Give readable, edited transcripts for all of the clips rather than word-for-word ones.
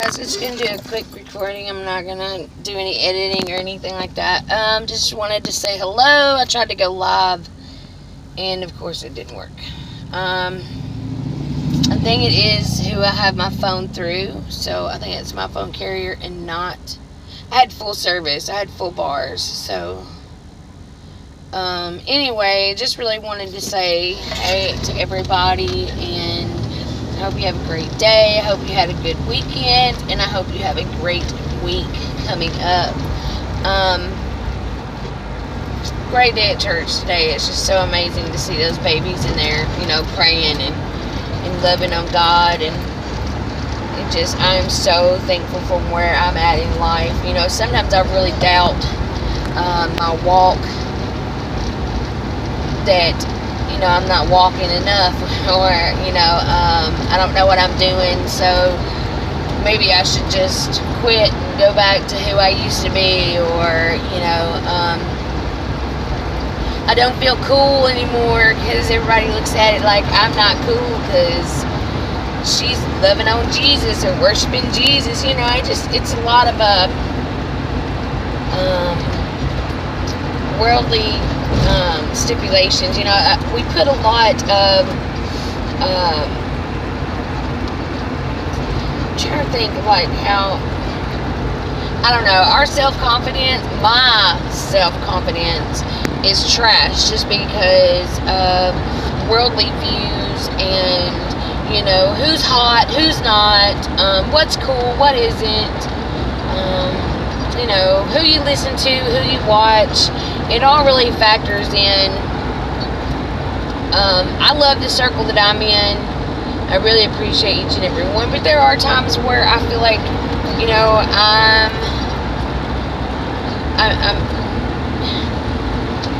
guys, it's gonna do a quick recording. I'm not gonna do any editing or anything like that. Just wanted to say hello. I tried to go live, and of course it didn't work. I think it is who I have my phone through, so I think it's my phone carrier and not. I had full service. I had full bars, so. Anyway, just really wanted to say hey to everybody, and I hope you have a great day. I hope you had a good weekend, and I hope you have a great week coming up. Great day at church today. It's just so amazing to see those babies in there, praying and loving on God, and I am so thankful from where I'm at in life. Sometimes I really doubt my walk, that I'm not walking enough, or I don't know what I'm doing, so maybe I should just quit and go back to who I used to be, or I don't feel cool anymore because everybody looks at it like I'm not cool because she's loving on Jesus or worshiping Jesus. It's a lot of worldly stipulations. We put a lot of I'm trying to think like how, I don't know, our self-confidence, my self-confidence is trash just because of worldly views and who's hot, who's not, what's cool, what isn't, who you listen to, who you watch. It all really factors in. I love the circle that I'm in. I really appreciate each and every one, but there are times where I feel like, I'm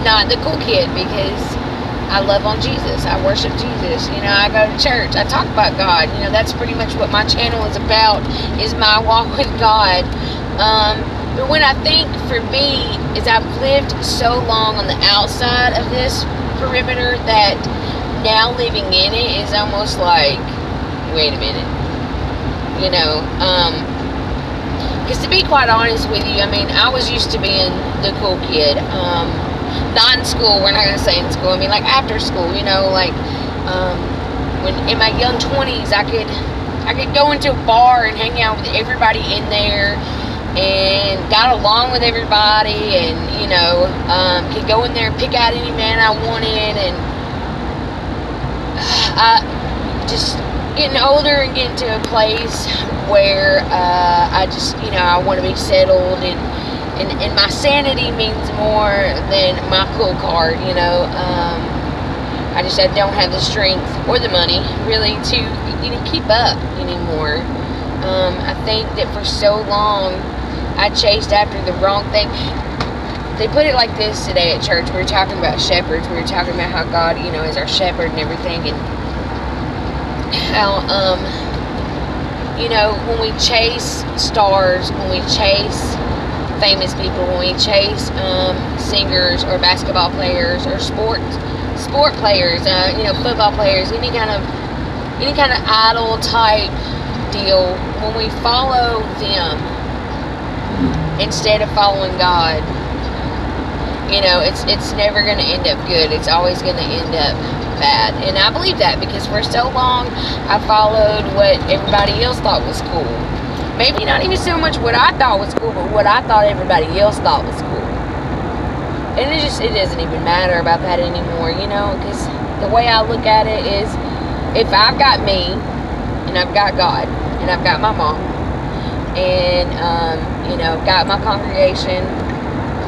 not the cool kid because I love on Jesus. I worship Jesus. I go to church. I talk about God. That's pretty much what my channel is about, is my walk with God. But when I think, for me, is I've lived so long on the outside of this perimeter that now living in it is almost like, wait a minute. Because to be quite honest with you, I was used to being the cool kid. Not in school, we're not going to say in school. Like after school, when in my young 20s, I could go into a bar and hang out with everybody in there, and got along with everybody, and could go in there and pick out any man I wanted, and I just getting older and getting to a place where I just I want to be settled, and my sanity means more than my cool card. I don't have the strength or the money really to keep up anymore. I think that for so long I chased after the wrong thing. They put it like this today at church. We were talking about shepherds. We were talking about how God, is our shepherd and everything, and how, when we chase stars, when we chase famous people, when we chase singers or basketball players or sport players, football players, any kind of idol type deal, when we follow them instead of following God, it's never going to end up good. It's always going to end up bad. And I believe that because for so long I followed what everybody else thought was cool. Maybe not even so much what I thought was cool, but what I thought everybody else thought was cool. And it doesn't even matter about that anymore, because the way I look at it is, if I've got me, and I've got God, and I've got my mom, and I've got my congregation,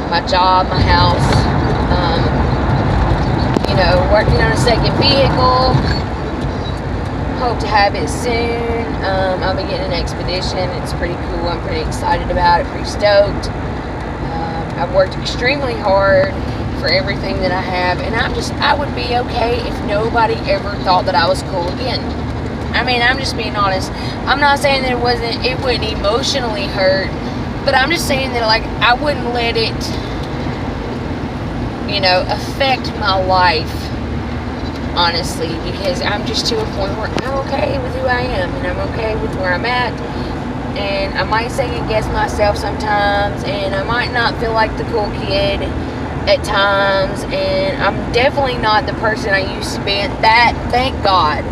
my job, my house, working on a second vehicle, hope to have it soon. I'll be getting an Expedition. It's pretty cool. I'm pretty excited about it, pretty stoked. I've worked extremely hard for everything that I have, and I would be okay if nobody ever thought that I was cool again. I'm just being honest. I'm not saying that it wouldn't emotionally hurt, but I'm just saying that, I wouldn't let it, affect my life, honestly, because I'm just to a point where I'm okay with who I am, and I'm okay with where I'm at, and I might second guess myself sometimes, and I might not feel like the cool kid at times, and I'm definitely not the person I used to be. And that, thank God,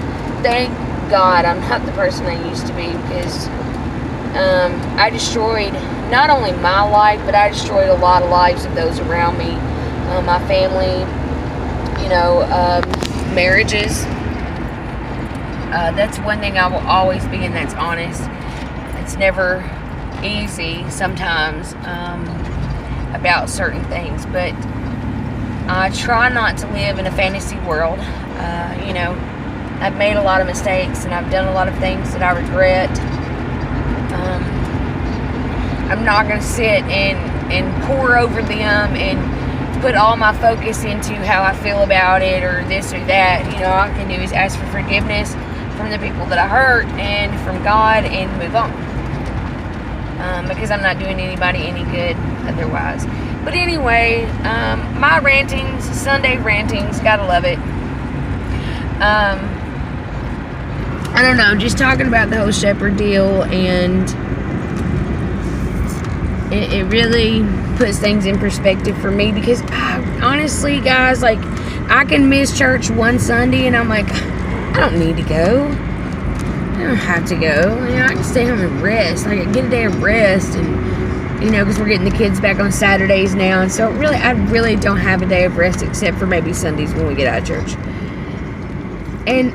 I'm not the person I used to be, because I destroyed not only my life, but I destroyed a lot of lives of those around me, my family, marriages. That's one thing I will always be, and that's honest. It's never easy sometimes about certain things, but I try not to live in a fantasy world. I've made a lot of mistakes, and I've done a lot of things that I regret. I'm not going to sit and pour over them and put all my focus into how I feel about it or this or that. All I can do is ask for forgiveness from the people that I hurt and from God and move on. Because I'm not doing anybody any good otherwise. But anyway, my rantings, Sunday rantings, gotta love it. I don't know, just talking about the whole shepherd deal, and it really puts things in perspective for me, because honestly, guys, like, I can miss church one Sunday and I'm like, I don't need to go. I don't have to go. I can stay home and rest. Like, I get a day of rest, and because we're getting the kids back on Saturdays now, and so I really don't have a day of rest except for maybe Sundays when we get out of church. And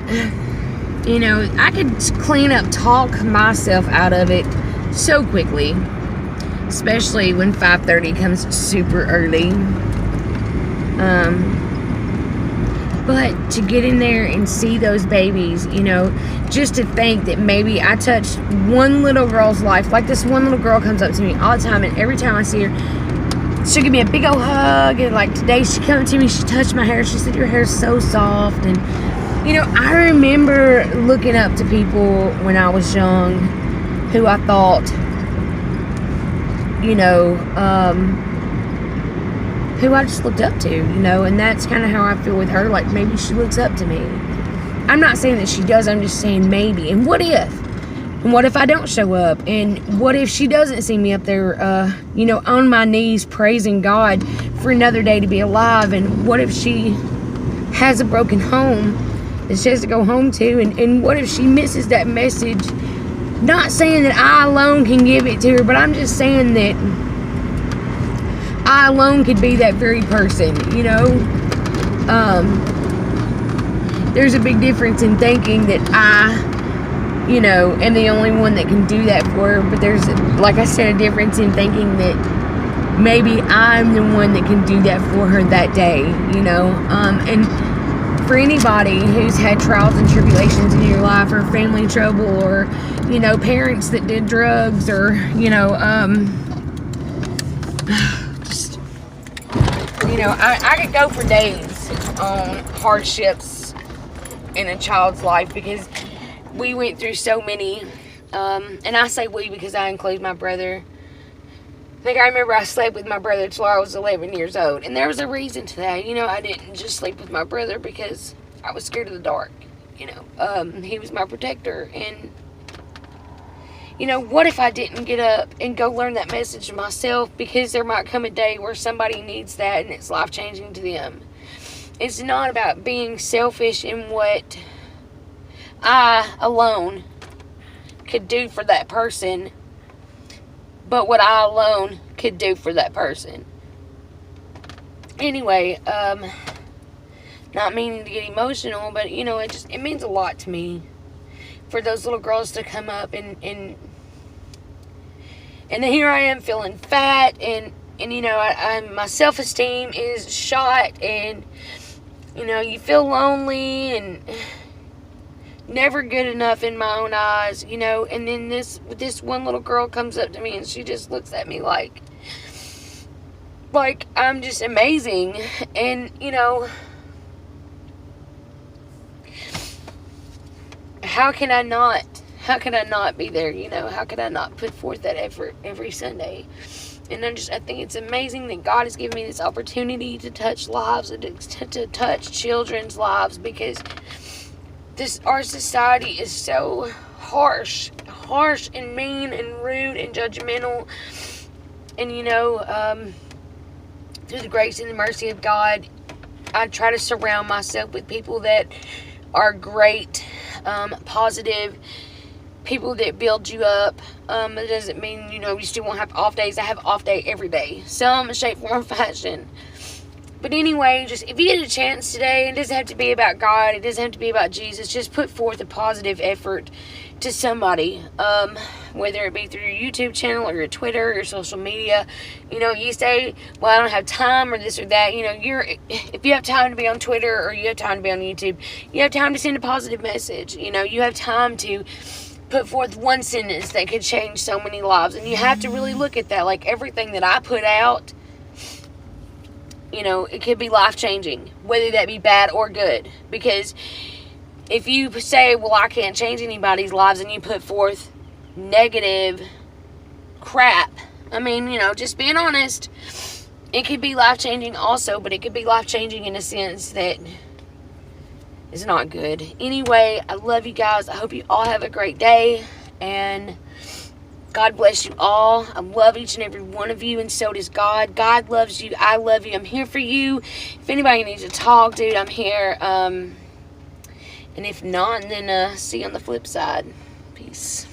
I could clean up, talk myself out of it so quickly, especially when 5:30 comes super early. But to get in there and see those babies, just to think that maybe I touched one little girl's life. Like, this one little girl comes up to me all the time, and every time I see her, she'll give me a big old hug. And like today, she came to me, she touched my hair, she said, "Your hair's so soft." And I remember looking up to people when I was young who I thought, who I just looked up to, and that's kind of how I feel with her. Like, maybe she looks up to me. I'm not saying that she does, I'm just saying maybe. And what if? And what if I don't show up? And what if she doesn't see me up there, on my knees praising God for another day to be alive? And what if she has a broken home that she has to go home to? And what if she misses that message? Not saying that I alone can give it to her, but I'm just saying that I alone could be that very person, There's a big difference in thinking that I, am the only one that can do that for her. But there's, like I said, a difference in thinking that maybe I'm the one that can do that for her that day, And for anybody who's had trials and tribulations in your life, or family trouble, or, parents that did drugs, or, I could go for days on hardships in a child's life, because we went through so many, and I say we because I include my brother. I think I remember I slept with my brother till I was 11 years old, and there was a reason to that. I didn't just sleep with my brother because I was scared of the dark. He was my protector, and what if I didn't get up and go learn that message myself, because there might come a day where somebody needs that and it's life-changing to them. It's not about being selfish in what I alone could do for that person, but what I alone could do for that person. Anyway, not meaning to get emotional, but it means a lot to me for those little girls to come up and then here I am feeling fat, and my self-esteem is shot, and you feel lonely and never good enough in my own eyes, and then this one little girl comes up to me, and she just looks at me like I'm just amazing. And how can I not be there? How can I not put forth that effort every Sunday? And I think it's amazing that God has given me this opportunity to touch lives, and to touch children's lives, because our society is so harsh harsh and mean and rude and judgmental. And through the grace and the mercy of God, I try to surround myself with people that are great, positive, people that build you up. It doesn't mean, you still won't have off days. I have off day every day, some shape, form, fashion. But anyway, just if you get a chance today, it doesn't have to be about God. It doesn't have to be about Jesus. Just put forth a positive effort to somebody, whether it be through your YouTube channel or your Twitter or your social media. You say, well, I don't have time or this or that. If you have time to be on Twitter or you have time to be on YouTube, you have time to send a positive message. You have time to put forth one sentence that could change so many lives. And you have to really look at that. Like everything that I put out, it could be life-changing, whether that be bad or good. Because if you say, well, I can't change anybody's lives, and you put forth negative crap, just being honest, it could be life-changing also, but it could be life-changing in a sense that is not good. Anyway, I love you guys. I hope you all have a great day, and God bless you all. I love each and every one of you, and so does God. God loves you. I love you. I'm here for you. If anybody needs to talk, dude, I'm here. And if not, then see you on the flip side. Peace.